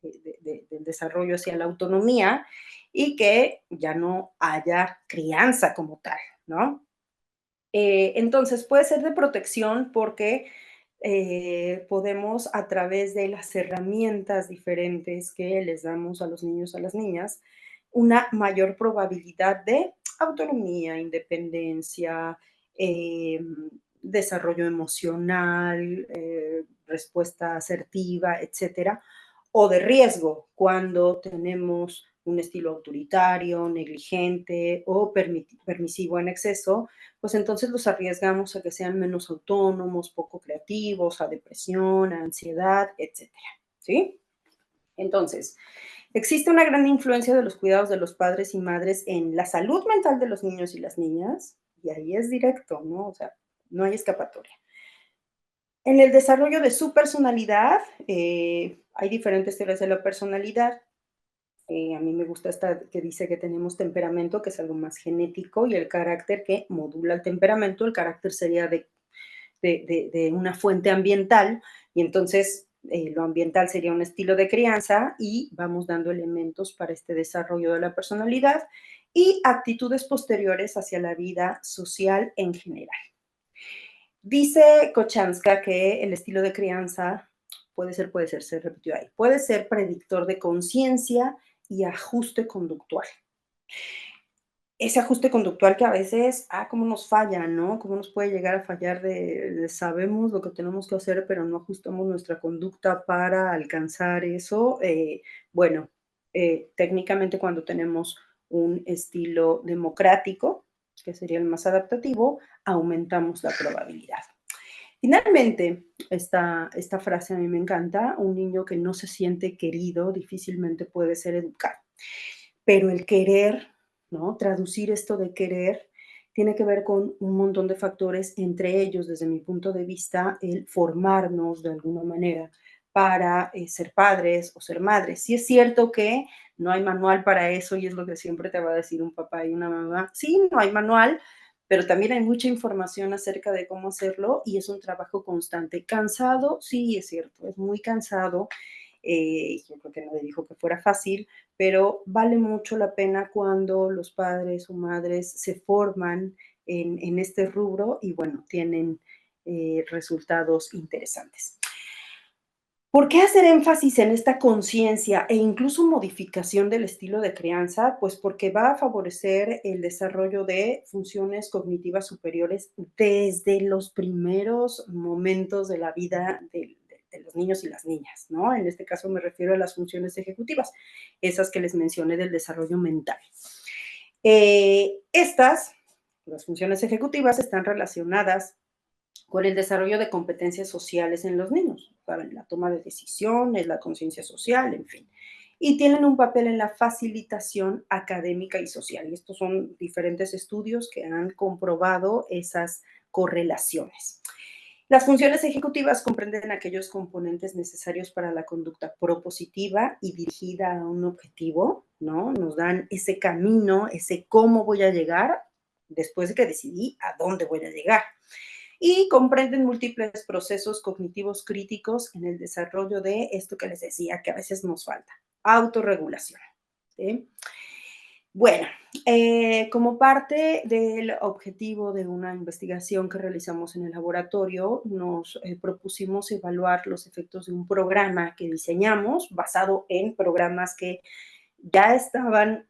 del desarrollo hacia la autonomía y que ya no haya crianza como tal, ¿no? Entonces puede ser de protección porque podemos a través de las herramientas diferentes que les damos a los niños, a las niñas, una mayor probabilidad de autonomía, independencia, eh, desarrollo emocional, respuesta asertiva, etcétera, o de riesgo cuando tenemos un estilo autoritario, negligente o permisivo en exceso, pues entonces los arriesgamos a que sean menos autónomos, poco creativos, a depresión, a ansiedad, etcétera, ¿sí? Entonces, existe una gran influencia de los cuidados de los padres y madres en la salud mental de los niños y las niñas, y ahí es directo, ¿no? O sea, no hay escapatoria. En el desarrollo de su personalidad, hay diferentes teorías de la personalidad. A mí me gusta esta que dice que tenemos temperamento, que es algo más genético, y el carácter que modula el temperamento. El carácter sería de una fuente ambiental, y entonces lo ambiental sería un estilo de crianza, y vamos dando elementos para este desarrollo de la personalidad y actitudes posteriores hacia la vida social en general. Dice Kochanska que el estilo de crianza se repitió ahí, puede ser predictor de conciencia y ajuste conductual. Ese ajuste conductual que a veces, cómo nos falla, ¿no? Cómo nos puede llegar a fallar de sabemos lo que tenemos que hacer, pero no ajustamos nuestra conducta para alcanzar eso. Bueno, técnicamente cuando tenemos un estilo democrático, que sería el más adaptativo, aumentamos la probabilidad. Finalmente, esta frase a mí me encanta: un niño que no se siente querido difícilmente puede ser educado. Pero el querer, ¿no? Traducir esto de querer tiene que ver con un montón de factores, entre ellos, desde mi punto de vista, el formarnos de alguna manera para ser padres o ser madres. Sí es cierto que no hay manual para eso, y es lo que siempre te va a decir un papá y una mamá. Sí, no hay manual, pero también hay mucha información acerca de cómo hacerlo, y es un trabajo constante. ¿Cansado? Sí, es cierto, es muy cansado. Yo creo que nadie dijo que fuera fácil, pero vale mucho la pena cuando los padres o madres se forman en este rubro y, bueno, tienen resultados interesantes. ¿Por qué hacer énfasis en esta conciencia e incluso modificación del estilo de crianza? Pues porque va a favorecer el desarrollo de funciones cognitivas superiores desde los primeros momentos de la vida de los niños y las niñas, ¿no? En este caso me refiero a las funciones ejecutivas, esas que les mencioné del desarrollo mental. Las funciones ejecutivas, están relacionadas con el desarrollo de competencias sociales en los niños, ¿saben? La toma de decisiones, la conciencia social, en fin. Y tienen un papel en la facilitación académica y social. Y estos son diferentes estudios que han comprobado esas correlaciones. Las funciones ejecutivas comprenden aquellos componentes necesarios para la conducta propositiva y dirigida a un objetivo, ¿no? Nos dan ese camino, ese cómo voy a llegar después de que decidí a dónde voy a llegar. y comprenden múltiples procesos cognitivos críticos en el desarrollo de esto que les decía que a veces nos falta, autorregulación. ¿Sí? Bueno, como parte del objetivo de una investigación que realizamos en el laboratorio, nos propusimos evaluar los efectos de un programa que diseñamos basado en programas que ya estaban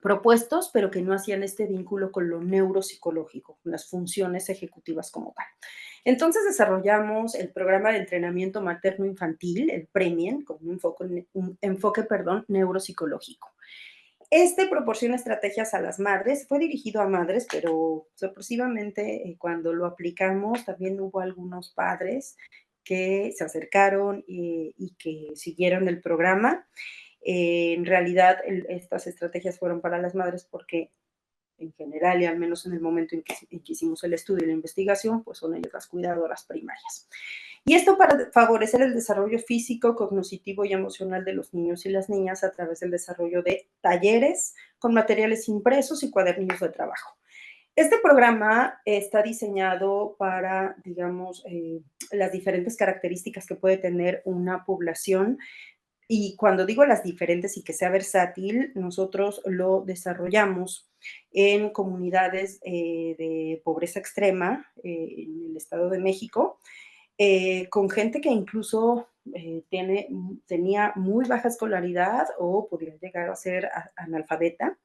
propuestos, pero que no hacían este vínculo con lo neuropsicológico, con las funciones ejecutivas como tal. Entonces desarrollamos el programa de entrenamiento materno-infantil, el PREMIEN, con un enfoque neuropsicológico. Este proporciona estrategias a las madres, fue dirigido a madres, pero sorpresivamente cuando lo aplicamos también hubo algunos padres que se acercaron y que siguieron el programa. En realidad, estas estrategias fueron para las madres porque en general, y al menos en el momento en que hicimos el estudio y la investigación, pues son ellas las cuidadoras primarias. Y esto para favorecer el desarrollo físico, cognitivo y emocional de los niños y las niñas a través del desarrollo de talleres con materiales impresos y cuadernillos de trabajo. Este programa está diseñado para, digamos, las diferentes características que puede tener una población. Y cuando digo las diferentes y que sea versátil, nosotros lo desarrollamos en comunidades de pobreza extrema en el Estado de México, con gente que incluso tenía muy baja escolaridad o podría llegar a ser analfabeta.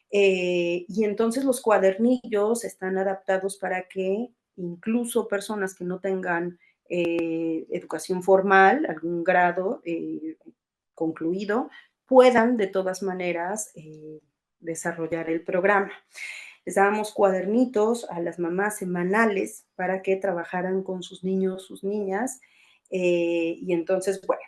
Y entonces los cuadernillos están adaptados para que incluso personas que no tengan educación formal, algún grado concluido, puedan de todas maneras desarrollar el programa. Les dábamos cuadernitos a las mamás semanales para que trabajaran con sus niños, sus niñas, y entonces, bueno,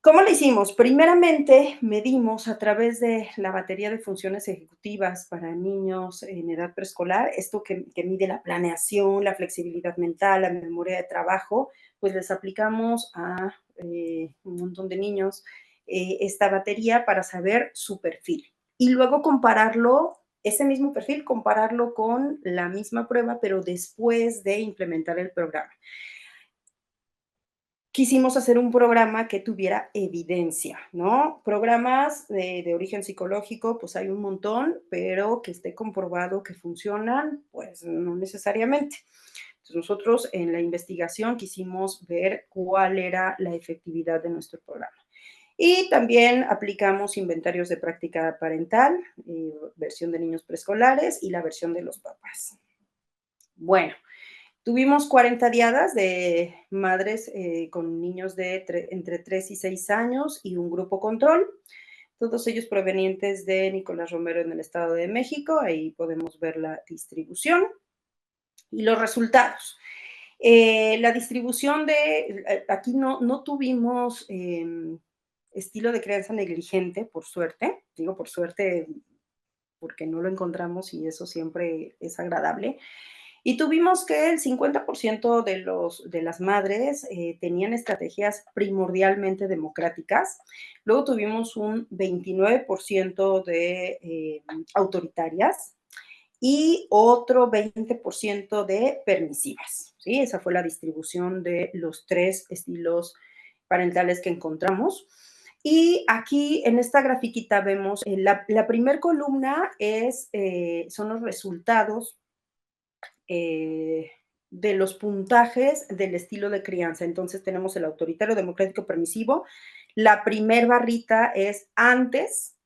¿cómo lo hicimos? Primeramente, medimos a través de la batería de funciones ejecutivas para niños en edad preescolar, esto que mide la planeación, la flexibilidad mental, la memoria de trabajo, pues les aplicamos a un montón de niños esta batería para saber su perfil. Y luego compararlo, ese mismo perfil, compararlo con la misma prueba, pero después de implementar el programa. Quisimos hacer un programa que tuviera evidencia, ¿no? Programas de origen psicológico, pues hay un montón, pero que esté comprobado que funcionan, pues no necesariamente. Entonces nosotros en la investigación quisimos ver cuál era la efectividad de nuestro programa. Y también aplicamos inventarios de práctica parental, versión de niños preescolares y la versión de los papás. Bueno. Tuvimos 40 diadas de madres con niños de entre 3 y 6 años y un grupo control, todos ellos provenientes de Nicolás Romero en el Estado de México. Ahí podemos ver la distribución y los resultados. La distribución aquí no tuvimos estilo de crianza negligente, por suerte, digo por suerte porque no lo encontramos y eso siempre es agradable. Y tuvimos que el 50% de las madres tenían estrategias primordialmente democráticas. Luego tuvimos un 29% de autoritarias y otro 20% de permisivas. ¿Sí? Esa fue la distribución de los 3 estilos parentales que encontramos. Y aquí en esta grafiquita vemos, la primer columna son los resultados de los puntajes del estilo de crianza. Entonces tenemos el autoritario, democrático, permisivo. La primer barrita es antes,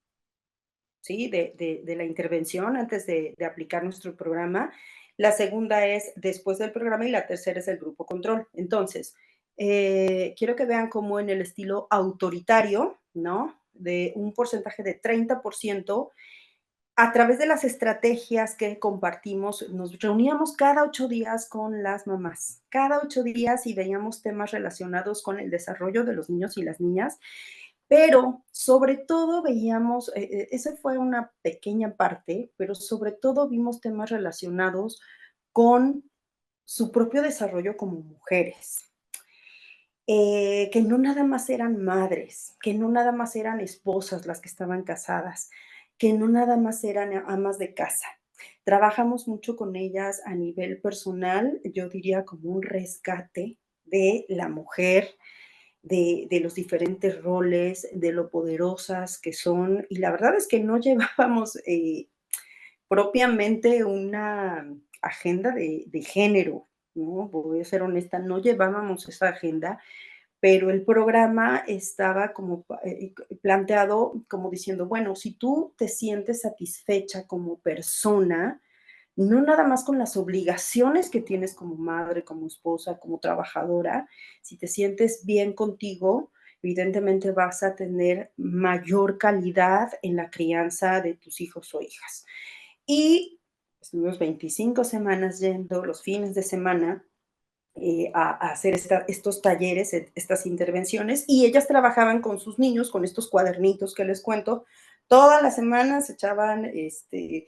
¿sí? de la intervención, antes de aplicar nuestro programa. La segunda es después del programa y la tercera es el grupo control. Entonces, quiero que vean cómo en el estilo autoritario, ¿no? De un porcentaje de 30%, a través de las estrategias que compartimos, nos reuníamos cada 8 días con las mamás, cada 8 días y veíamos temas relacionados con el desarrollo de los niños y las niñas, pero sobre todo veíamos, esa fue una pequeña parte, pero sobre todo vimos temas relacionados con su propio desarrollo como mujeres. Que no nada más eran madres, que no nada más eran esposas las que estaban casadas, que no nada más eran amas de casa, Trabajamos mucho con ellas a nivel personal, yo diría como un rescate de la mujer, de los diferentes roles, de lo poderosas que son. Y la verdad es que no llevábamos propiamente una agenda de género, ¿no? Voy a ser honesta, no llevábamos esa agenda, pero el programa estaba como planteado como diciendo, bueno, si tú te sientes satisfecha como persona, no nada más con las obligaciones que tienes como madre, como esposa, como trabajadora, si te sientes bien contigo, evidentemente vas a tener mayor calidad en la crianza de tus hijos o hijas. Y estuvimos 25 semanas yendo los fines de semana a hacer estos talleres, estas intervenciones, y ellas trabajaban con sus niños, con estos cuadernitos que les cuento. Todas las semanas echaban eh,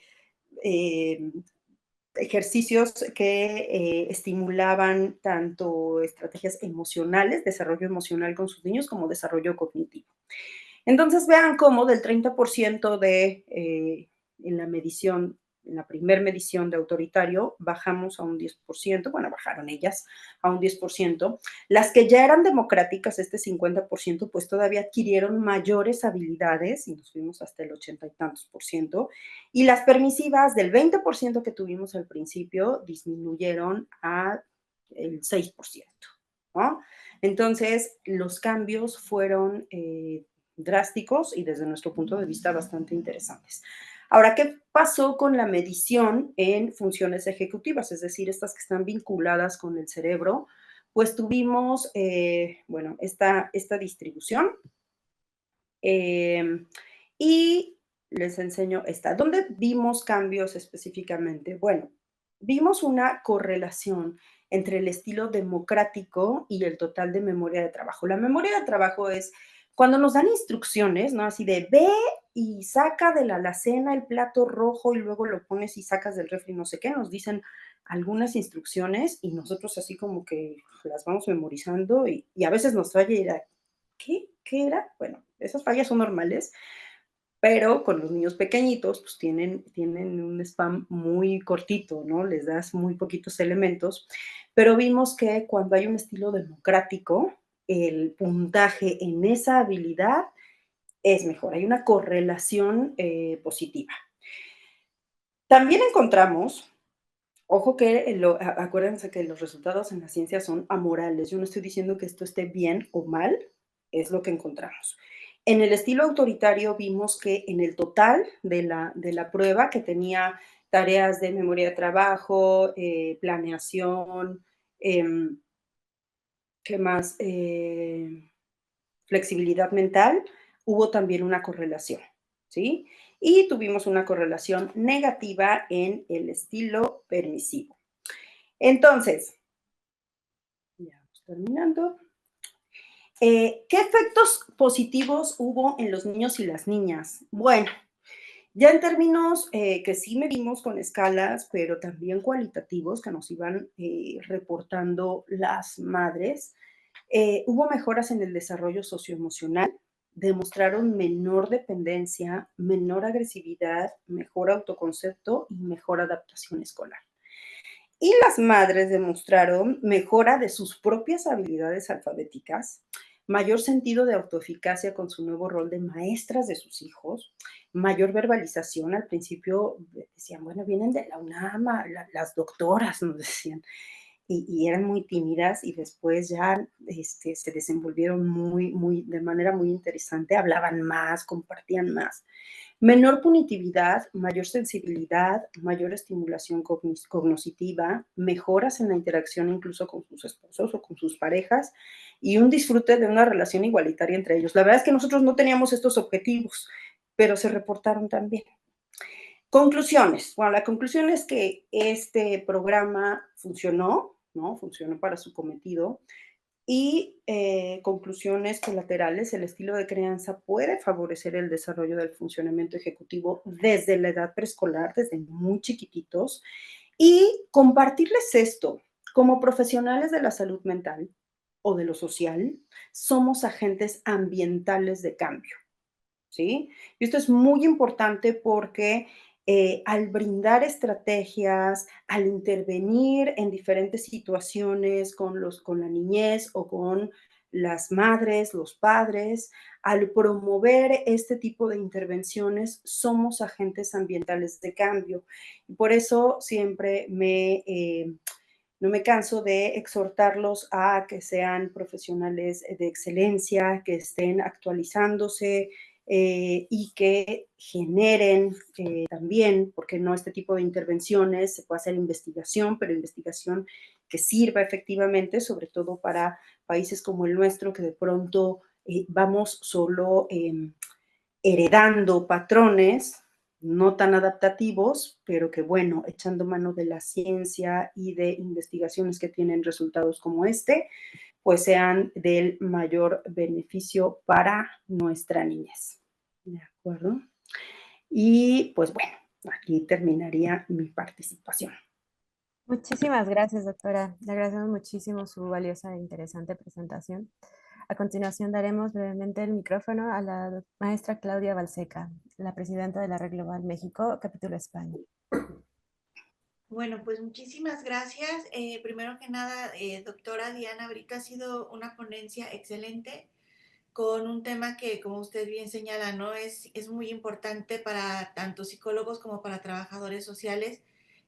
ejercicios que estimulaban tanto estrategias emocionales, desarrollo emocional con sus niños, como desarrollo cognitivo. Entonces vean cómo del 30% en la medición, en la primer medición de autoritario, bajamos a un 10%, bueno, bajaron ellas a un 10%. Las que ya eran democráticas, este 50%, pues todavía adquirieron mayores habilidades y nos fuimos hasta el 80 y tantos por ciento. Y las permisivas del 20% que tuvimos al principio disminuyeron a el 6%, ¿no? Entonces, los cambios fueron drásticos y desde nuestro punto de vista bastante interesantes. Ahora, ¿qué pasó con la medición en funciones ejecutivas? Es decir, estas que están vinculadas con el cerebro. Pues tuvimos, bueno, esta distribución y les enseño esta. ¿Dónde vimos cambios específicamente? Bueno, vimos una correlación entre el estilo democrático y el total de memoria de trabajo. La memoria de trabajo es cuando nos dan instrucciones, ¿no? Así de ve y saca de la alacena el plato rojo y luego lo pones y sacas del refri, no sé qué, nos dicen algunas instrucciones y nosotros así como que las vamos memorizando y a veces nos falla ir a, ¿qué? ¿Qué era? Bueno, esas fallas son normales, pero con los niños pequeñitos, pues tienen un spam muy cortito, ¿no? Les das muy poquitos elementos, pero vimos que cuando hay un estilo democrático, el puntaje en esa habilidad es mejor, hay una correlación positiva. También encontramos, ojo que, acuérdense que los resultados en la ciencia son amorales, yo no estoy diciendo que esto esté bien o mal, es lo que encontramos. En el estilo autoritario vimos que en el total de la prueba, que tenía tareas de memoria de trabajo, planeación, ¿qué más? Flexibilidad mental, hubo también una correlación, ¿sí? Y tuvimos una correlación negativa en el estilo permisivo. Entonces, ya vamos terminando. ¿Qué efectos positivos hubo en los niños y las niñas? Bueno, ya en términos que sí medimos con escalas, pero también cualitativos que nos iban reportando las madres, hubo mejoras en el desarrollo socioemocional, demostraron menor dependencia, menor agresividad, mejor autoconcepto y mejor adaptación escolar. Y las madres demostraron mejora de sus propias habilidades alfabéticas, mayor sentido de autoeficacia con su nuevo rol de maestras de sus hijos, mayor verbalización. Al principio decían, bueno, vienen de la UNAM, las doctoras, nos decían, y eran muy tímidas y después ya se desenvolvieron de manera muy interesante, hablaban más, compartían más. Menor punitividad, mayor sensibilidad, mayor estimulación cognitiva, mejoras en la interacción incluso con sus esposos o con sus parejas y un disfrute de una relación igualitaria entre ellos. La verdad es que nosotros no teníamos estos objetivos, pero se reportaron también. Conclusiones. Bueno, la conclusión es que este programa funcionó, ¿no? Funcionó para su cometido. Y conclusiones colaterales, el estilo de crianza puede favorecer el desarrollo del funcionamiento ejecutivo desde la edad preescolar, desde muy chiquititos, y compartirles esto. Como profesionales de la salud mental o de lo social, somos agentes ambientales de cambio, ¿sí? Y esto es muy importante porque al brindar estrategias, al intervenir en diferentes situaciones con la niñez o con las madres, los padres, al promover este tipo de intervenciones, somos agentes ambientales de cambio. Y por eso siempre no me canso de exhortarlos a que sean profesionales de excelencia, que estén actualizándose y que generen también, porque no este tipo de intervenciones, se puede hacer investigación, pero investigación que sirva efectivamente, sobre todo para países como el nuestro, que de pronto vamos solo heredando patrones no tan adaptativos, pero que bueno, echando mano de la ciencia y de investigaciones que tienen resultados como este, pues sean del mayor beneficio para nuestra niñez. ¿De acuerdo? Y pues bueno, aquí terminaría mi participación. Muchísimas gracias, doctora. Le agradecemos muchísimo su valiosa e interesante presentación. A continuación daremos brevemente el micrófono a la maestra Claudia Balseca, la presidenta de la Red Global México, capítulo España. Bueno, pues muchísimas gracias. Primero que nada, doctora Diana Brito, ha sido una ponencia excelente con un tema que, como usted bien señala, ¿no? Es muy importante para tanto psicólogos como para trabajadores sociales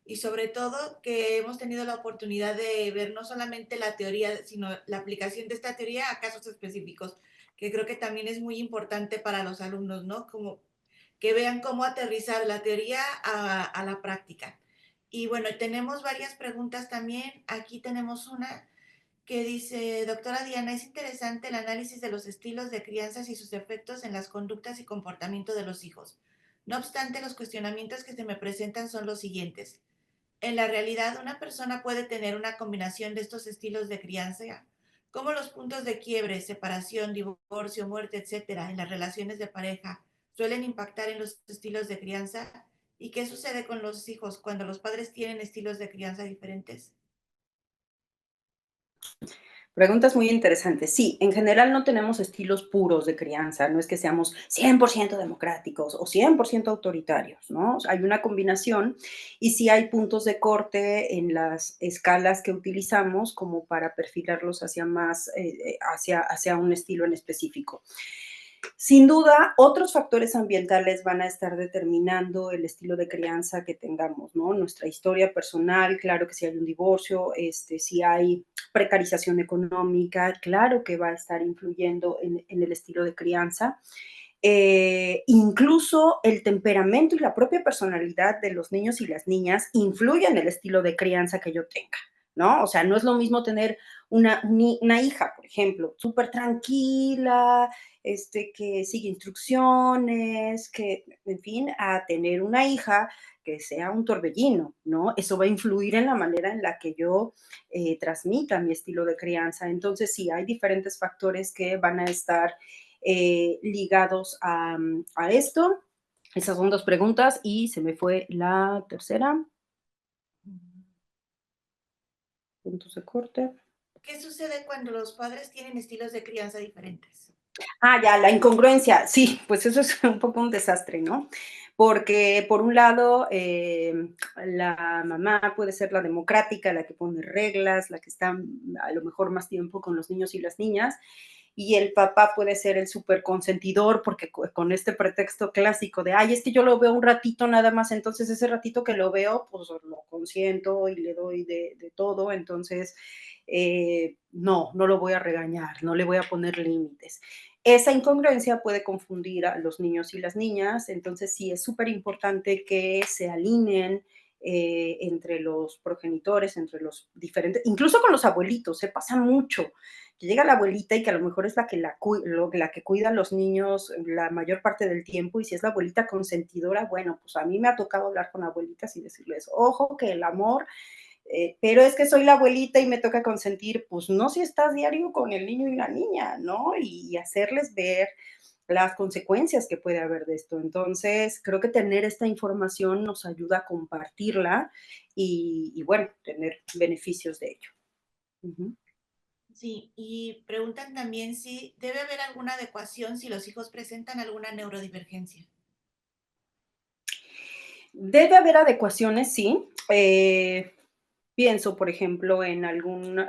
y sobre todo que hemos tenido la oportunidad de ver no solamente la teoría, sino la aplicación de esta teoría a casos específicos, que creo que también es muy importante para los alumnos, ¿no? Como que vean cómo aterrizar la teoría a la práctica. Y bueno, tenemos varias preguntas también. Aquí tenemos una que dice, doctora Diana, es interesante el análisis de los estilos de crianzas y sus efectos en las conductas y comportamiento de los hijos. No obstante, los cuestionamientos que se me presentan son los siguientes. En la realidad, una persona puede tener una combinación de estos estilos de crianza, como los puntos de quiebre, separación, divorcio, muerte, etcétera, en las relaciones de pareja, suelen impactar en los estilos de crianza. ¿Y qué sucede con los hijos cuando los padres tienen estilos de crianza diferentes? Preguntas muy interesantes. Sí, en general no tenemos estilos puros de crianza, no es que seamos 100% democráticos o 100% autoritarios, ¿no? O sea, hay una combinación y sí hay puntos de corte en las escalas que utilizamos como para perfilarlos hacia más, hacia un estilo en específico. Sin duda, otros factores ambientales van a estar determinando el estilo de crianza que tengamos, ¿no? Nuestra historia personal, claro que si hay un divorcio, si hay precarización económica, claro que va a estar influyendo en el estilo de crianza. Incluso el temperamento y la propia personalidad de los niños y las niñas influyen en el estilo de crianza que yo tenga, ¿no? O sea, no es lo mismo tener una hija, por ejemplo, súper tranquila, que sigue instrucciones, que, en fin, a tener una hija que sea un torbellino, ¿no? Eso va a influir en la manera en la que yo transmita mi estilo de crianza. Entonces, sí, hay diferentes factores que van a estar ligados a esto. Esas son dos preguntas y se me fue la tercera. Puntos de corte. ¿Qué sucede cuando los padres tienen estilos de crianza diferentes? Ah, ya, la incongruencia. Sí, pues eso es un poco un desastre, ¿no? Porque por un lado, la mamá puede ser la democrática, la que pone reglas, la que está a lo mejor más tiempo con los niños y las niñas, y el papá puede ser el súper consentidor, porque con este pretexto clásico de, ay, es que yo lo veo un ratito nada más, entonces ese ratito que lo veo, pues lo consiento y le doy de todo, entonces no lo voy a regañar, no le voy a poner límites. Esa incongruencia puede confundir a los niños y las niñas, entonces sí es súper importante que se alineen entre los progenitores, entre los diferentes, incluso con los abuelitos, se pasa mucho, que llega la abuelita y que a lo mejor es la que cuida a los niños la mayor parte del tiempo, y si es la abuelita consentidora, bueno, pues a mí me ha tocado hablar con abuelitas y decirles, ojo, que el amor pero es que soy la abuelita y me toca consentir, pues no si estás diario con el niño y la niña, ¿no? Y hacerles ver las consecuencias que puede haber de esto. Entonces, creo que tener esta información nos ayuda a compartirla y bueno, tener beneficios de ello. Uh-huh. Sí, y preguntan también si debe haber alguna adecuación si los hijos presentan alguna neurodivergencia. Debe haber adecuaciones, sí. Pienso, por ejemplo, en algún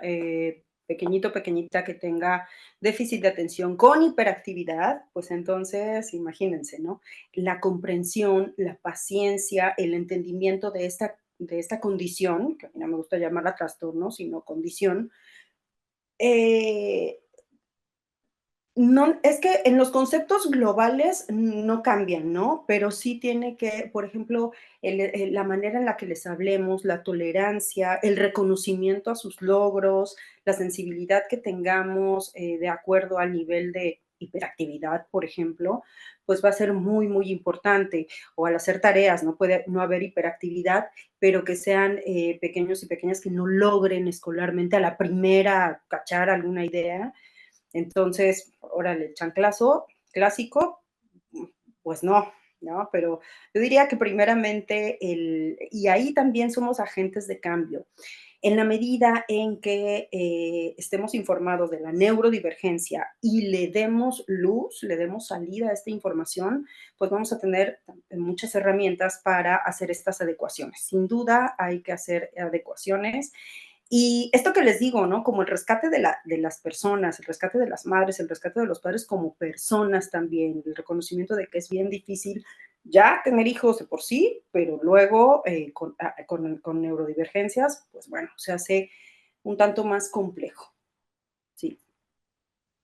pequeñito, pequeñita que tenga déficit de atención con hiperactividad, pues entonces, imagínense, ¿no? La comprensión, la paciencia, el entendimiento de esta condición, que a mí no me gusta llamarla trastorno, sino condición, eh, no, es que en los conceptos globales no cambian, ¿no? Pero sí tiene que, por ejemplo, la manera en la que les hablemos, la tolerancia, el reconocimiento a sus logros, la sensibilidad que tengamos de acuerdo al nivel de hiperactividad, por ejemplo, pues va a ser muy, muy importante. O al hacer tareas, no puede no haber hiperactividad, pero que sean pequeños y pequeñas que no logren escolarmente a la primera cachar alguna idea. Entonces, órale, el chanclazo clásico, pues no, ¿no? Pero yo diría que primeramente y ahí también somos agentes de cambio. En la medida en que estemos informados de la neurodivergencia y le demos luz, le demos salida a esta información, pues vamos a tener muchas herramientas para hacer estas adecuaciones. Sin duda hay que hacer adecuaciones y esto que les digo, ¿no? Como el rescate de las personas, el rescate de las madres, el rescate de los padres como personas también, el reconocimiento de que es bien difícil ya tener hijos de por sí, pero luego con neurodivergencias, pues bueno, se hace un tanto más complejo. Sí.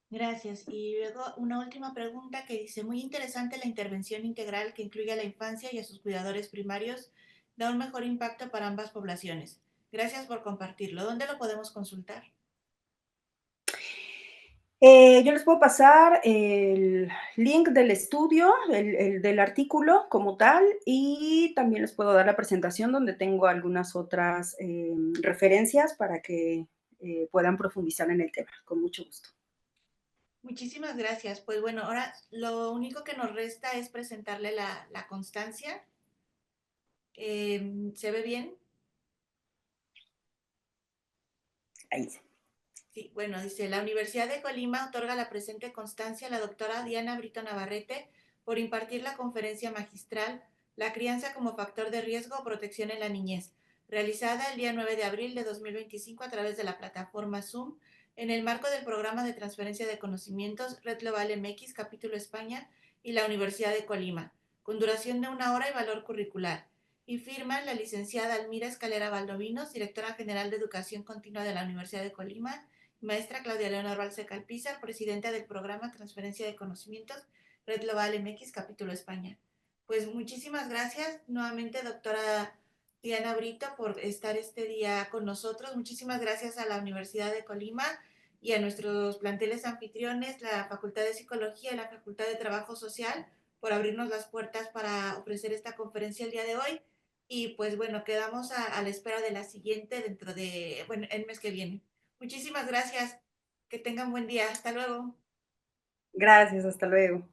Gracias. Y luego una última pregunta que dice, muy interesante la intervención integral que incluye a la infancia y a sus cuidadores primarios, da un mejor impacto para ambas poblaciones. Gracias por compartirlo. ¿Dónde lo podemos consultar? Yo les puedo pasar el link del estudio, el del artículo como tal, y también les puedo dar la presentación donde tengo algunas otras referencias para que puedan profundizar en el tema, con mucho gusto. Muchísimas gracias. Pues bueno, ahora lo único que nos resta es presentarle la constancia. ¿Se ve bien? Ahí dice. Sí, bueno, dice, la Universidad de Colima otorga la presente constancia a la doctora Diana Brito Navarrete por impartir la conferencia magistral La crianza como factor de riesgo o protección en la niñez, realizada el día 9 de abril de 2025 a través de la plataforma Zoom en el marco del programa de transferencia de conocimientos Red Global MX, capítulo España y la Universidad de Colima, con duración de 1 hora y valor curricular. Y firman la licenciada Almira Escalera Valdovinos, directora general de Educación Continua de la Universidad de Colima, maestra Claudia Leonor Balseca Alpizar, presidenta del programa Transferencia de Conocimientos Red Global MX, capítulo España. Pues muchísimas gracias nuevamente, doctora Diana Brito, por estar este día con nosotros. Muchísimas gracias a la Universidad de Colima y a nuestros planteles anfitriones, la Facultad de Psicología y la Facultad de Trabajo Social, por abrirnos las puertas para ofrecer esta conferencia el día de hoy. Y pues bueno, quedamos a la espera de la siguiente dentro de, bueno, el mes que viene. Muchísimas gracias. Que tengan buen día. Hasta luego. Gracias, hasta luego.